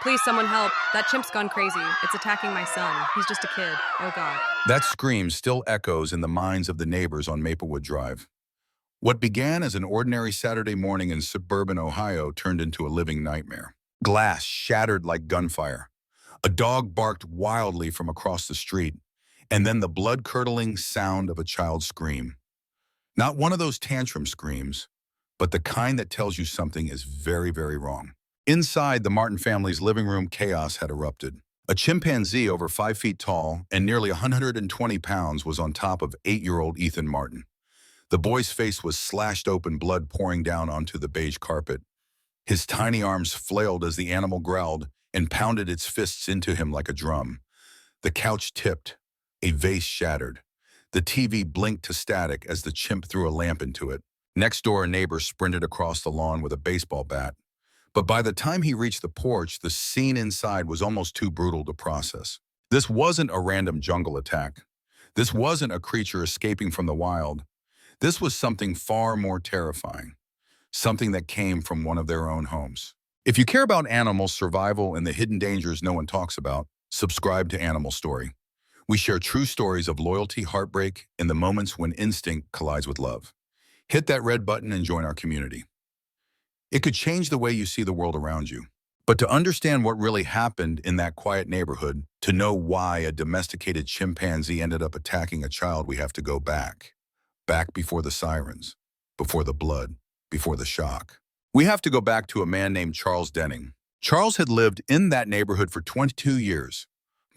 Please, someone help. That chimp's gone crazy. It's attacking my son. He's just a kid. Oh, God. That scream still echoes in the minds of the neighbors on Maplewood Drive. What began as an ordinary Saturday morning in suburban Ohio turned into a living nightmare. Glass shattered like gunfire. A dog barked wildly from across the street, and then the blood-curdling sound of a child's scream. Not one of those tantrum screams, but the kind that tells you something is very, very wrong. Inside the Martin family's living room, chaos had erupted. A chimpanzee over 5 feet tall and nearly 120 pounds was on top of 8-year-old Ethan Martin. The boy's face was slashed open, blood pouring down onto the beige carpet. His tiny arms flailed as the animal growled and pounded its fists into him like a drum. The couch tipped. A vase shattered. The TV blinked to static as the chimp threw a lamp into it. Next door, a neighbor sprinted across the lawn with a baseball bat. But by the time he reached the porch, the scene inside was almost too brutal to process. This wasn't a random jungle attack. This wasn't a creature escaping from the wild. This was something far more terrifying. Something that came from one of their own homes. If you care about animals, survival, and the hidden dangers no one talks about, subscribe to Animal Story. We share true stories of loyalty, heartbreak, and the moments when instinct collides with love. Hit that red button and join our community. It could change the way you see the world around you. But to understand what really happened in that quiet neighborhood, to know why a domesticated chimpanzee ended up attacking a child, we have to go back. Back before the sirens, before the blood, before the shock. We have to go back to a man named Charles Denning. Charles had lived in that neighborhood for 22 years.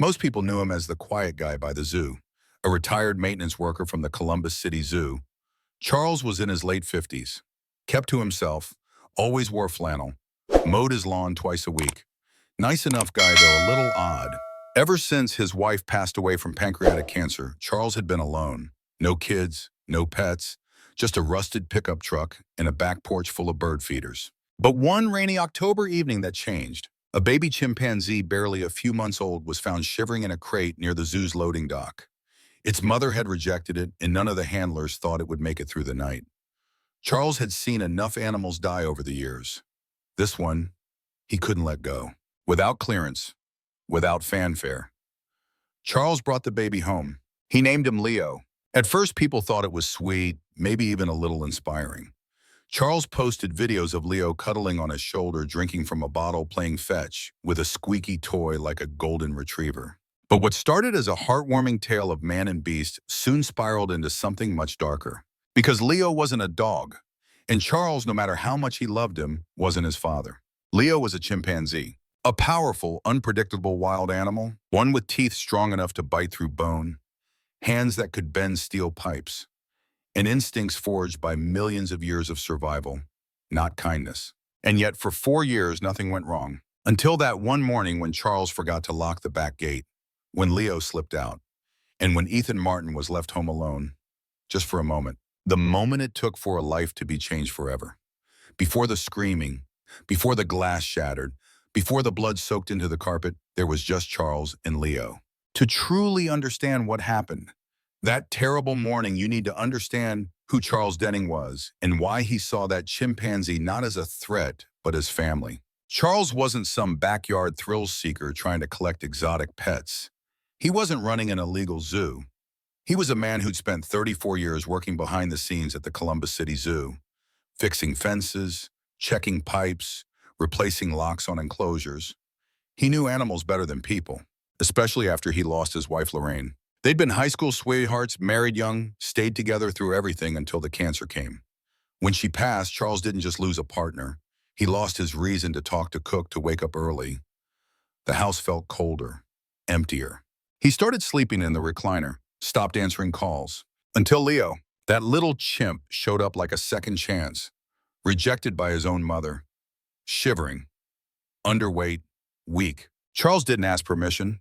Most people knew him as the quiet guy by the zoo, a retired maintenance worker from the Columbus City Zoo. Charles was in his late 50s, kept to himself, always wore flannel, mowed his lawn twice a week. Nice enough guy, though a little odd. Ever since his wife passed away from pancreatic cancer, Charles had been alone. No kids, no pets, just a rusted pickup truck and a back porch full of bird feeders. But one rainy October evening that changed. A baby chimpanzee barely a few months old was found shivering in a crate near the zoo's loading dock. Its mother had rejected it, and none of the handlers thought it would make it through the night. Charles had seen enough animals die over the years. This one, he couldn't let go. Without clearance, without fanfare. Charles brought the baby home. He named him Leo. At first, people thought it was sweet, maybe even a little inspiring. Charles posted videos of Leo cuddling on his shoulder, drinking from a bottle, playing fetch with a squeaky toy like a golden retriever. But what started as a heartwarming tale of man and beast soon spiraled into something much darker. Because Leo wasn't a dog, and Charles, no matter how much he loved him, wasn't his father. Leo was a chimpanzee, a powerful, unpredictable wild animal, one with teeth strong enough to bite through bone, hands that could bend steel pipes, and instincts forged by millions of years of survival, not kindness. And yet, for 4 years, nothing went wrong. Until that one morning when Charles forgot to lock the back gate, when Leo slipped out, and when Ethan Martin was left home alone, just for a moment. The moment it took for a life to be changed forever. Before the screaming, before the glass shattered, before the blood soaked into the carpet, there was just Charles and Leo. To truly understand what happened, that terrible morning, you need to understand who Charles Denning was and why he saw that chimpanzee not as a threat, but as family. Charles wasn't some backyard thrill seeker trying to collect exotic pets. He wasn't running an illegal zoo. He was a man who'd spent 34 years working behind the scenes at the Columbus City Zoo, fixing fences, checking pipes, replacing locks on enclosures. He knew animals better than people, especially after he lost his wife, Lorraine. They'd been high school sweethearts, married young, stayed together through everything until the cancer came. When she passed, Charles didn't just lose a partner. He lost his reason to talk, to cook, to wake up early. The house felt colder, emptier. He started sleeping in the recliner, stopped answering calls, until Leo, that little chimp, showed up like a second chance, rejected by his own mother, shivering, underweight, weak. Charles didn't ask permission.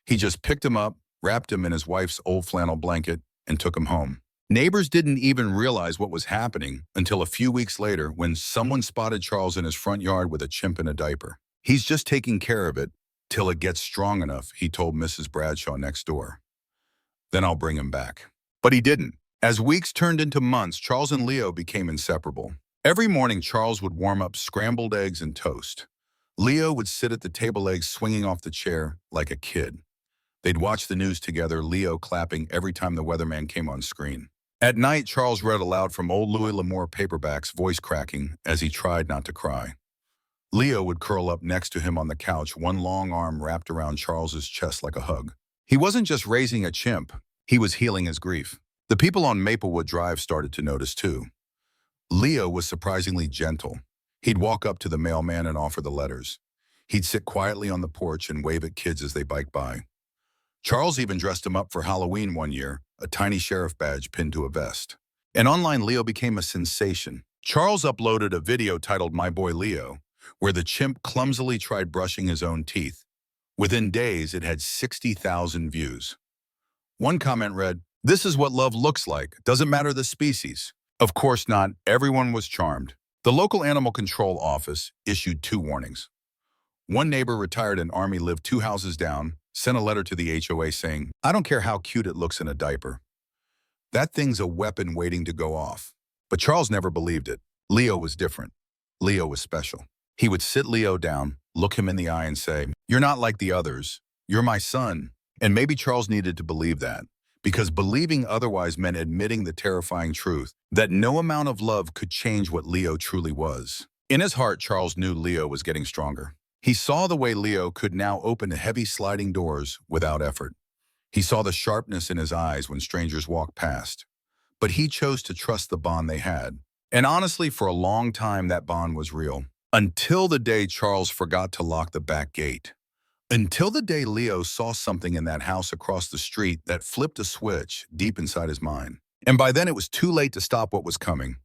He just picked him up, wrapped him in his wife's old flannel blanket, and took him home. Neighbors didn't even realize what was happening until a few weeks later when someone spotted Charles in his front yard with a chimp in a diaper. He's just taking care of it till it gets strong enough, he told Mrs. Bradshaw next door. Then I'll bring him back. But he didn't. As weeks turned into months, Charles and Leo became inseparable. Every morning, Charles would warm up scrambled eggs and toast. Leo would sit at the table legs swinging off the chair like a kid. They'd watch the news together, Leo clapping every time the weatherman came on screen. At night, Charles read aloud from old Louis L'Amour paperbacks, voice cracking as he tried not to cry. Leo would curl up next to him on the couch, one long arm wrapped around Charles's chest like a hug. He wasn't just raising a chimp, he was healing his grief. The people on Maplewood Drive started to notice too. Leo was surprisingly gentle. He'd walk up to the mailman and offer the letters. He'd sit quietly on the porch and wave at kids as they biked by. Charles even dressed him up for Halloween one year, a tiny sheriff badge pinned to a vest. And online, Leo became a sensation. Charles uploaded a video titled My Boy Leo, where the chimp clumsily tried brushing his own teeth. Within days, it had 60,000 views. One comment read, "This is what love looks like. Doesn't matter the species." Of course not. Everyone was charmed. The local animal control office issued 2 warnings. One neighbor, retired in Army, lived 2 houses down, sent a letter to the HOA saying, "I don't care how cute it looks in a diaper. That thing's a weapon waiting to go off." But Charles never believed it. Leo was different. Leo was special. He would sit Leo down, look him in the eye and say, "You're not like the others. You're my son." And maybe Charles needed to believe that, because believing otherwise meant admitting the terrifying truth that no amount of love could change what Leo truly was. In his heart, Charles knew Leo was getting stronger. He saw the way Leo could now open heavy sliding doors without effort. He saw the sharpness in his eyes when strangers walked past. But he chose to trust the bond they had. And honestly, for a long time, that bond was real. Until the day Charles forgot to lock the back gate. Until the day Leo saw something in that house across the street that flipped a switch deep inside his mind. And by then, it was too late to stop what was coming.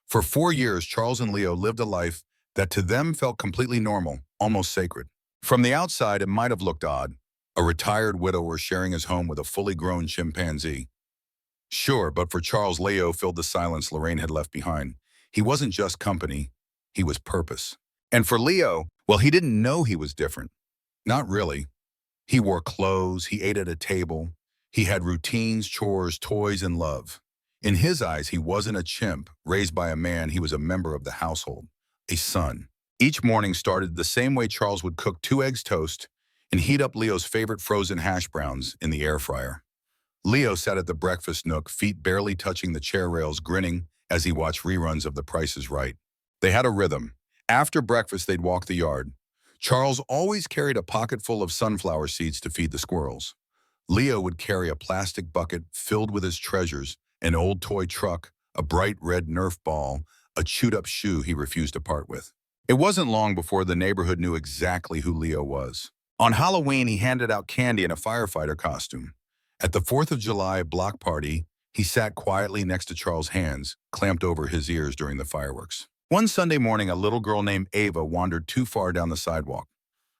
For 4 years, Charles and Leo lived a life that to them felt completely normal, almost sacred. From the outside, it might have looked odd. A retired widower sharing his home with a fully grown chimpanzee. Sure, but for Charles, Leo filled the silence Lorraine had left behind. He wasn't just company, he was purpose. And for Leo, well, he didn't know he was different. Not really. He wore clothes, he ate at a table, he had routines, chores, toys, and love. In his eyes, he wasn't a chimp raised by a man, he was a member of the household, a son. Each morning started the same way. Charles would cook 2 eggs toast and heat up Leo's favorite frozen hash browns in the air fryer. Leo sat at the breakfast nook, feet barely touching the chair rails, grinning as he watched reruns of The Price is Right. They had a rhythm. After breakfast, they'd walk the yard. Charles always carried a pocket full of sunflower seeds to feed the squirrels. Leo would carry a plastic bucket filled with his treasures, an old toy truck, a bright red Nerf ball, a chewed-up shoe he refused to part with. It wasn't long before the neighborhood knew exactly who Leo was. On Halloween, he handed out candy in a firefighter costume. At the 4th of July block party, he sat quietly next to Charles' hands, clamped over his ears during the fireworks. One Sunday morning, a little girl named Ava wandered too far down the sidewalk.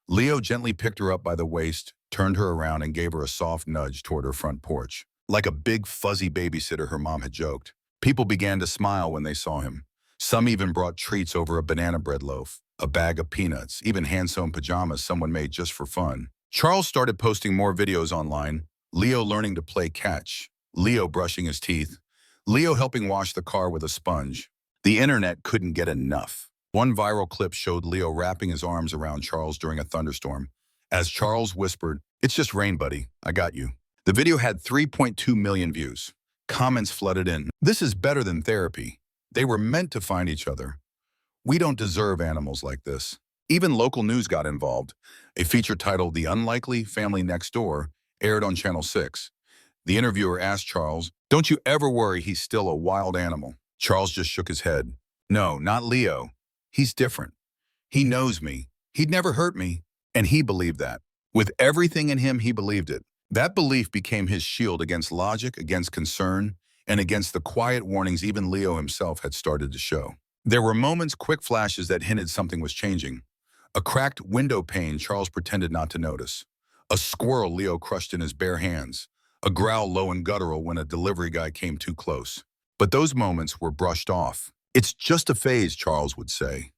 Leo gently picked her up by the waist, turned her around, and gave her a soft nudge toward her front porch. Like a big, fuzzy babysitter, her mom had joked. People began to smile when they saw him. Some even brought treats over a banana bread loaf, a bag of peanuts, even hand-sewn pajamas someone made just for fun. Charles started posting more videos online. Leo learning to play catch, Leo brushing his teeth, Leo helping wash the car with a sponge. The internet couldn't get enough. One viral clip showed Leo wrapping his arms around Charles during a thunderstorm. As Charles whispered, "It's just rain, buddy. I got you." The video had 3.2 million views. Comments flooded in. "This is better than therapy. They were meant to find each other. We don't deserve animals like this." Even local news got involved. A feature titled "The Unlikely Family Next Door" aired on Channel 6. The interviewer asked Charles, "Don't you ever worry he's still a wild animal?" Charles just shook his head. "No, not Leo. He's different. He knows me. He'd never hurt me." And he believed that. With everything in him, he believed it. That belief became his shield against logic, against concern, and against the quiet warnings even Leo himself had started to show. There were moments, quick flashes that hinted something was changing. A cracked window pane Charles pretended not to notice. A squirrel Leo crushed in his bare hands. A growl low and guttural when a delivery guy came too close. But those moments were brushed off. "It's just a phase," Charles would say.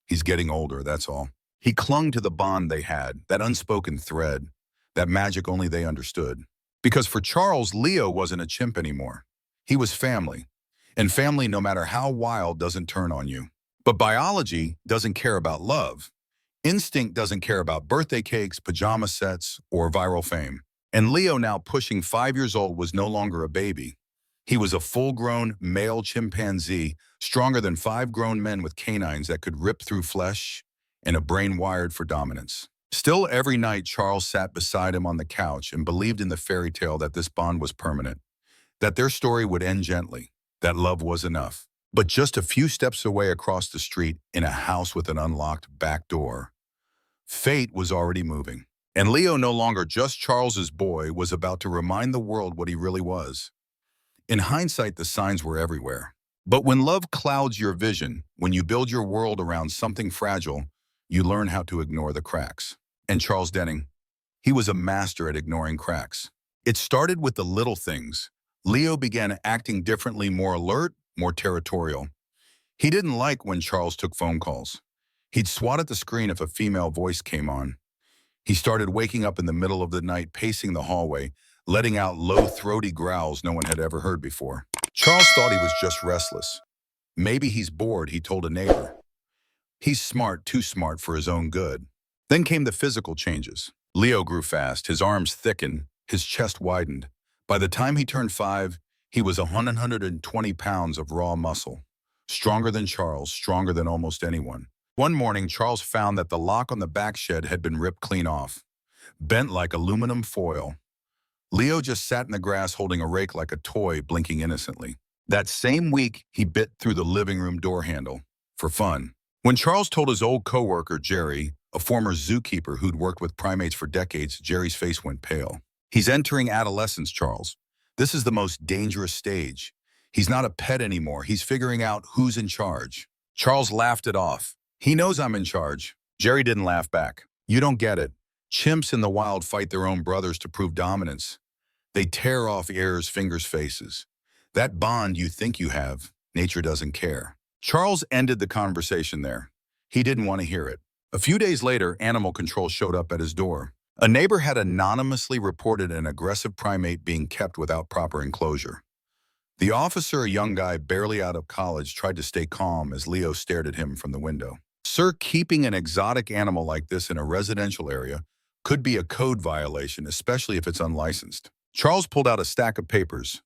"He's getting older, that's all." He clung to the bond they had, that unspoken thread, that magic only they understood. Because for Charles, Leo wasn't a chimp anymore. He was family. And family, no matter how wild, doesn't turn on you. But biology doesn't care about love. Instinct doesn't care about birthday cakes, pajama sets, or viral fame. And Leo, now pushing 5 years old, was no longer a baby. He was a full-grown male chimpanzee, stronger than 5 grown men with canines that could rip through flesh and a brain wired for dominance. Still, every night Charles sat beside him on the couch and believed in the fairy tale that this bond was permanent, that their story would end gently, that love was enough. But just a few steps away across the street, in a house with an unlocked back door, fate was already moving. And Leo, no longer just Charles's boy, was about to remind the world what he really was. In hindsight, the signs were everywhere. But when love clouds your vision, when you build your world around something fragile, you learn how to ignore the cracks. And Charles Denning, he was a master at ignoring cracks. It started with the little things. Leo began acting differently, more alert, more territorial. He didn't like when Charles took phone calls. He'd swat at the screen if a female voice came on. He started waking up in the middle of the night, pacing the hallway, letting out low, throaty growls no one had ever heard before. Charles thought he was just restless. Maybe he's bored, he told a neighbor. He's smart, too smart for his own good. Then came the physical changes. Leo grew fast, his arms thickened, his chest widened. By the time he turned 5, he was 120 pounds of raw muscle. Stronger than Charles, stronger than almost anyone. One morning, Charles found that the lock on the back shed had been ripped clean off, bent like aluminum foil. Leo just sat in the grass holding a rake like a toy, blinking innocently. That same week, he bit through the living room door handle, for fun. When Charles told his old coworker, Jerry, a former zookeeper who'd worked with primates for decades, Jerry's face went pale. He's entering adolescence, Charles. This is the most dangerous stage. He's not a pet anymore. He's figuring out who's in charge. Charles laughed it off. He knows I'm in charge. Jerry didn't laugh back. You don't get it. Chimps in the wild fight their own brothers to prove dominance. They tear off ears, fingers, faces. That bond you think you have, nature doesn't care. Charles ended the conversation there. He didn't want to hear it. A few days later, animal control showed up at his door. A neighbor had anonymously reported an aggressive primate being kept without proper enclosure. The officer, a young guy barely out of college, tried to stay calm as Leo stared at him from the window. Sir, keeping an exotic animal like this in a residential area could be a code violation, especially if it's unlicensed. Charles pulled out a stack of papers.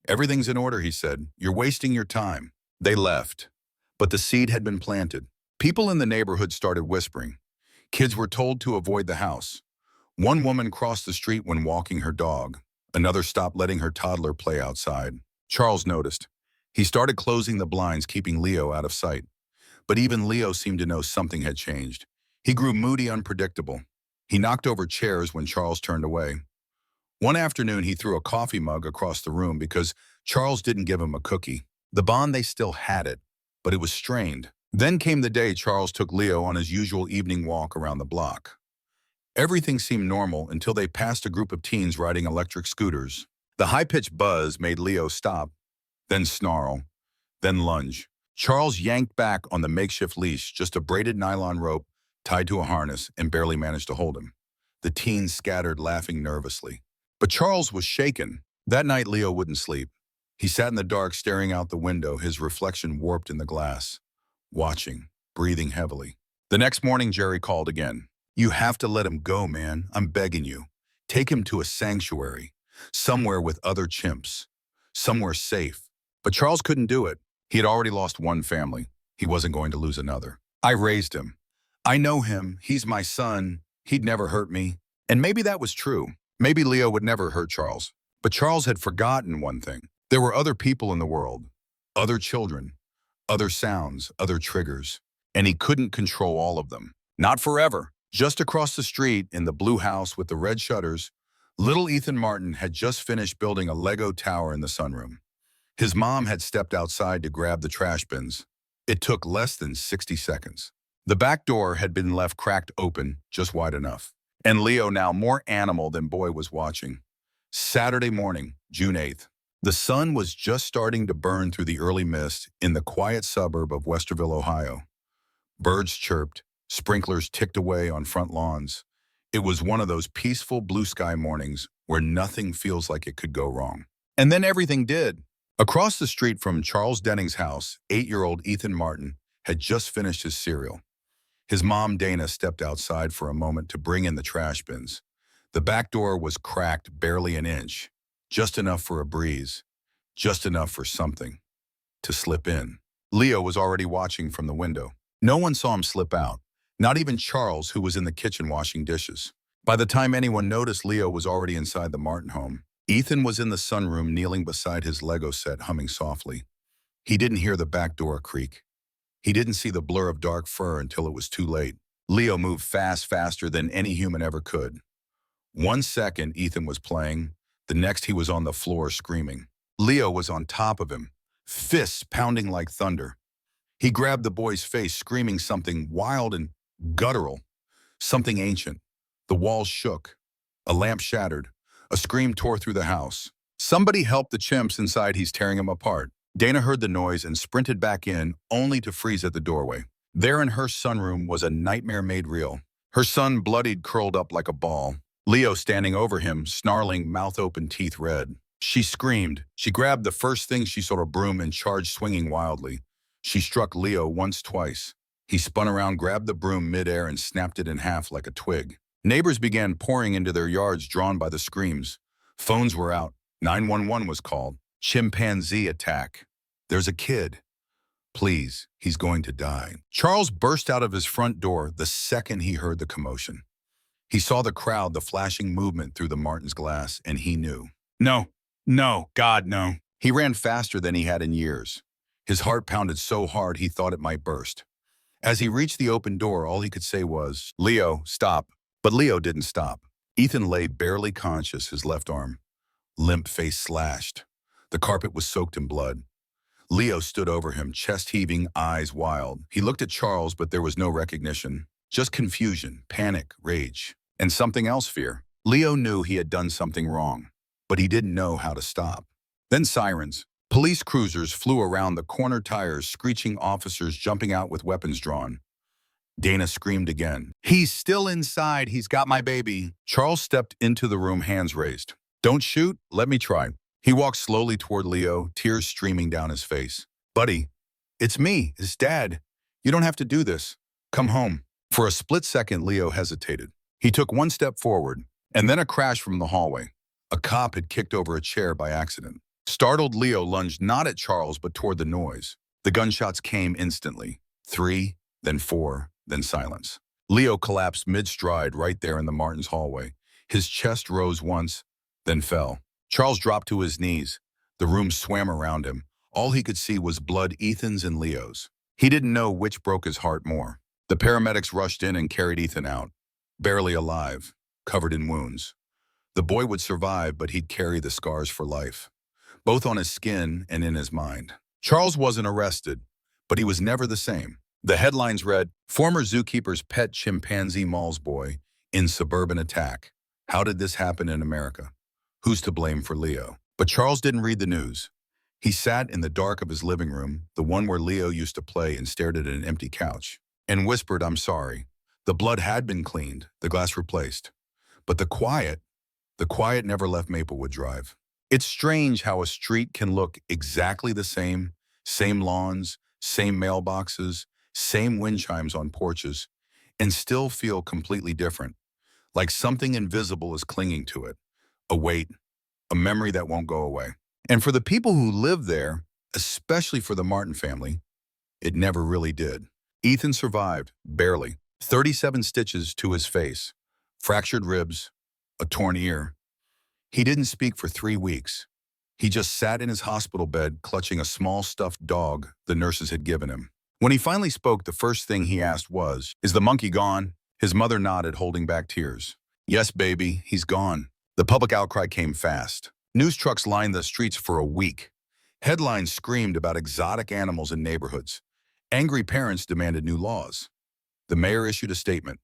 Everything's in order, he said. You're wasting your time. They left. But the seed had been planted. People in the neighborhood started whispering. Kids were told to avoid the house. One woman crossed the street when walking her dog. Another stopped letting her toddler play outside. Charles noticed. He started closing the blinds, keeping Leo out of sight. But even Leo seemed to know something had changed. He grew moody, unpredictable. He knocked over chairs when Charles turned away. One afternoon, he threw a coffee mug across the room because Charles didn't give him a cookie. The bond, they still had it, but it was strained. Then came the day Charles took Leo on his usual evening walk around the block. Everything seemed normal until they passed a group of teens riding electric scooters. The high-pitched buzz made Leo stop, then snarl, then lunge. Charles yanked back on the makeshift leash, just a braided nylon rope tied to a harness, and barely managed to hold him. The teens scattered, laughing nervously. But Charles was shaken. That night, Leo wouldn't sleep. He sat in the dark, staring out the window, his reflection warped in the glass, watching, breathing heavily. The next morning, Jerry called again. You have to let him go, man. I'm begging you. Take him to a sanctuary, somewhere with other chimps, somewhere safe. But Charles couldn't do it. He had already lost one family. He wasn't going to lose another. I raised him. I know him. He's my son. He'd never hurt me. And maybe that was true. Maybe Leo would never hurt Charles. But Charles had forgotten one thing. There were other people in the world, other children, other sounds, other triggers, and he couldn't control all of them. Not forever. Just across the street, in the blue house with the red shutters, little Ethan Martin had just finished building a Lego tower in the sunroom. His mom had stepped outside to grab the trash bins. It took less than 60 seconds. The back door had been left cracked open, just wide enough. And Leo, now more animal than boy, was watching. Saturday morning, June 8th. The sun was just starting to burn through the early mist in the quiet suburb of Westerville, Ohio. Birds chirped, sprinklers ticked away on front lawns. It was one of those peaceful blue sky mornings where nothing feels like it could go wrong. And then everything did. Across the street from Charles Denning's house, 8-year-old Ethan Martin had just finished his cereal. His mom, Dana, stepped outside for a moment to bring in the trash bins. The back door was cracked barely an inch, just enough for a breeze, just enough for something to slip in. Leo was already watching from the window. No one saw him slip out, not even Charles, who was in the kitchen washing dishes. By the time anyone noticed, Leo was already inside the Martin home. Ethan was in the sunroom kneeling beside his Lego set, humming softly. He didn't hear the back door creak. He didn't see the blur of dark fur until it was too late. Leo moved faster than any human ever could. 1 second, Ethan was playing. The next, he was on the floor screaming. Leo was on top of him, fists pounding like thunder. He grabbed the boy's face, screaming something wild and guttural, something ancient. The walls shook. A lamp shattered. A scream tore through the house. Somebody help the chimps inside, he's tearing him apart. Dana heard the noise and sprinted back in, only to freeze at the doorway. There in her sunroom was a nightmare made real. Her son bloodied, curled up like a ball. Leo standing over him, snarling, mouth open, teeth red. She screamed. She grabbed the first thing she saw, a broom, and charged, swinging wildly. She struck Leo once, twice. He spun around, grabbed the broom midair, and snapped it in half like a twig. Neighbors began pouring into their yards, drawn by the screams. Phones were out. 911 was called. Chimpanzee attack. There's a kid. Please, he's going to die. Charles burst out of his front door the second he heard the commotion. He saw the crowd, the flashing movement through the Martin's glass, and he knew. No, no, God, no. He ran faster than he had in years. His heart pounded so hard he thought it might burst. As he reached the open door, all he could say was, "Leo, stop." But Leo didn't stop. Ethan lay barely conscious, his left arm, limp, face slashed. The carpet was soaked in blood. Leo stood over him, chest heaving, eyes wild. He looked at Charles, but there was no recognition. Just confusion, panic, rage, and something else, fear. Leo knew he had done something wrong, but he didn't know how to stop. Then sirens. Police cruisers flew around the corner, tires screeching, officers jumping out with weapons drawn. Dana screamed again. "He's still inside. He's got my baby." Charles stepped into the room, hands raised. "Don't shoot. Let me try." He walked slowly toward Leo, tears streaming down his face. "Buddy, it's me, his dad. You don't have to do this. Come home." For a split second, Leo hesitated. He took one step forward, and then a crash from the hallway. A cop had kicked over a chair by accident. Startled, Leo lunged not at Charles, but toward the noise. The gunshots came instantly. 3, then 4, then silence. Leo collapsed mid-stride right there in the Martins' hallway. His chest rose once, then fell. Charles dropped to his knees. The room swam around him. All he could see was blood, Ethan's and Leo's. He didn't know which broke his heart more. The paramedics rushed in and carried Ethan out, barely alive, covered in wounds. The boy would survive, but he'd carry the scars for life, both on his skin and in his mind. Charles wasn't arrested, but he was never the same. The headlines read, "Former zookeeper's pet chimpanzee mauls boy in suburban attack. How did this happen in America? Who's to blame for Leo?" But Charles didn't read the news. He sat in the dark of his living room, the one where Leo used to play, and stared at an empty couch, and whispered, "I'm sorry." The blood had been cleaned, the glass replaced. But the quiet never left Maplewood Drive. It's strange how a street can look exactly the same lawns, same mailboxes, same wind chimes on porches, and still feel completely different, like something invisible is clinging to it. A weight, a memory that won't go away. And for the people who live there, especially for the Martin family, it never really did. Ethan survived, barely. 37 stitches to his face, fractured ribs, a torn ear. He didn't speak for 3 weeks. He just sat in his hospital bed, clutching a small stuffed dog the nurses had given him. When he finally spoke, the first thing he asked was, "Is the monkey gone?" His mother nodded, holding back tears. "Yes, baby, he's gone." The public outcry came fast. News trucks lined the streets for a week. Headlines screamed about exotic animals in neighborhoods. Angry parents demanded new laws. The mayor issued a statement.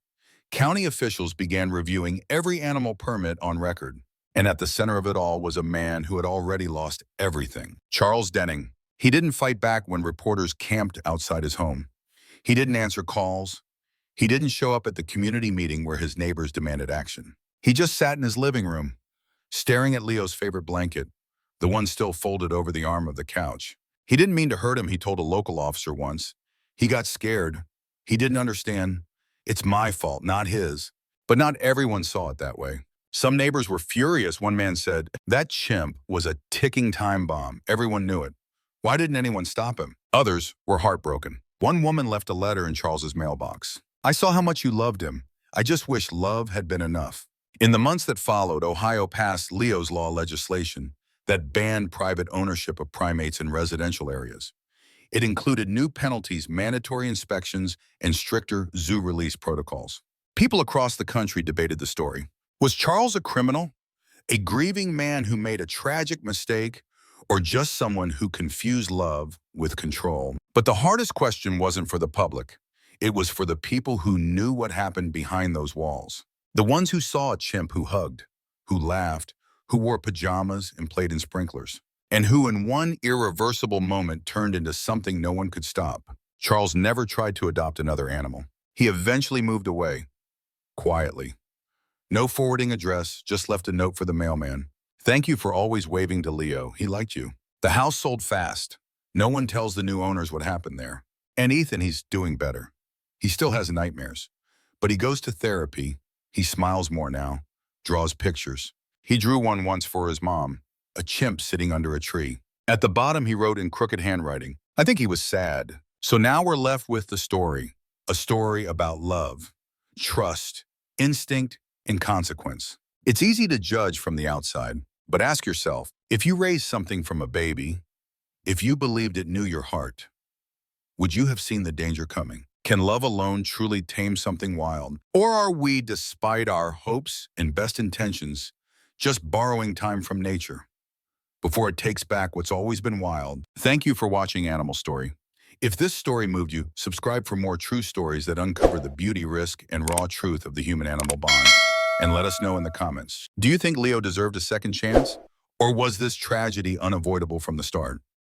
County officials began reviewing every animal permit on record. And at the center of it all was a man who had already lost everything. Charles Denning. He didn't fight back when reporters camped outside his home. He didn't answer calls. He didn't show up at the community meeting where his neighbors demanded action. He just sat in his living room, staring at Leo's favorite blanket, the one still folded over the arm of the couch. He didn't mean to hurt him, he told a local officer once. He got scared. He didn't understand. It's my fault, not his. But not everyone saw it that way. Some neighbors were furious. One man said, that chimp was a ticking time bomb. Everyone knew it. Why didn't anyone stop him? Others were heartbroken. One woman left a letter in Charles's mailbox. I saw how much you loved him. I just wish love had been enough. In the months that followed, Ohio passed Leo's Law legislation that banned private ownership of primates in residential areas. It included new penalties, mandatory inspections, and stricter zoo release protocols. People across the country debated the story. Was Charles a criminal, a grieving man who made a tragic mistake, or just someone who confused love with control? But the hardest question wasn't for the public. It was for the people who knew what happened behind those walls. The ones who saw a chimp who hugged, who laughed, who wore pajamas and played in sprinklers, and who in one irreversible moment turned into something no one could stop. Charles never tried to adopt another animal. He eventually moved away, quietly. No forwarding address, just left a note for the mailman. Thank you for always waving to Leo. He liked you. The house sold fast. No one tells the new owners what happened there. And Ethan, he's doing better. He still has nightmares, but he goes to therapy. He smiles more now, draws pictures. He drew one once for his mom, a chimp sitting under a tree. At the bottom, he wrote in crooked handwriting. I think he was sad. So now we're left with the story, a story about love, trust, instinct, and consequence. It's easy to judge from the outside, but ask yourself, if you raised something from a baby, if you believed it knew your heart, would you have seen the danger coming? Can love alone truly tame something wild? Or are we, despite our hopes and best intentions, just borrowing time from nature before it takes back what's always been wild? Thank you for watching Animal Story. If this story moved you, subscribe for more true stories that uncover the beauty, risk, and raw truth of the human-animal bond. And let us know in the comments. Do you think Leo deserved a second chance? Or was this tragedy unavoidable from the start?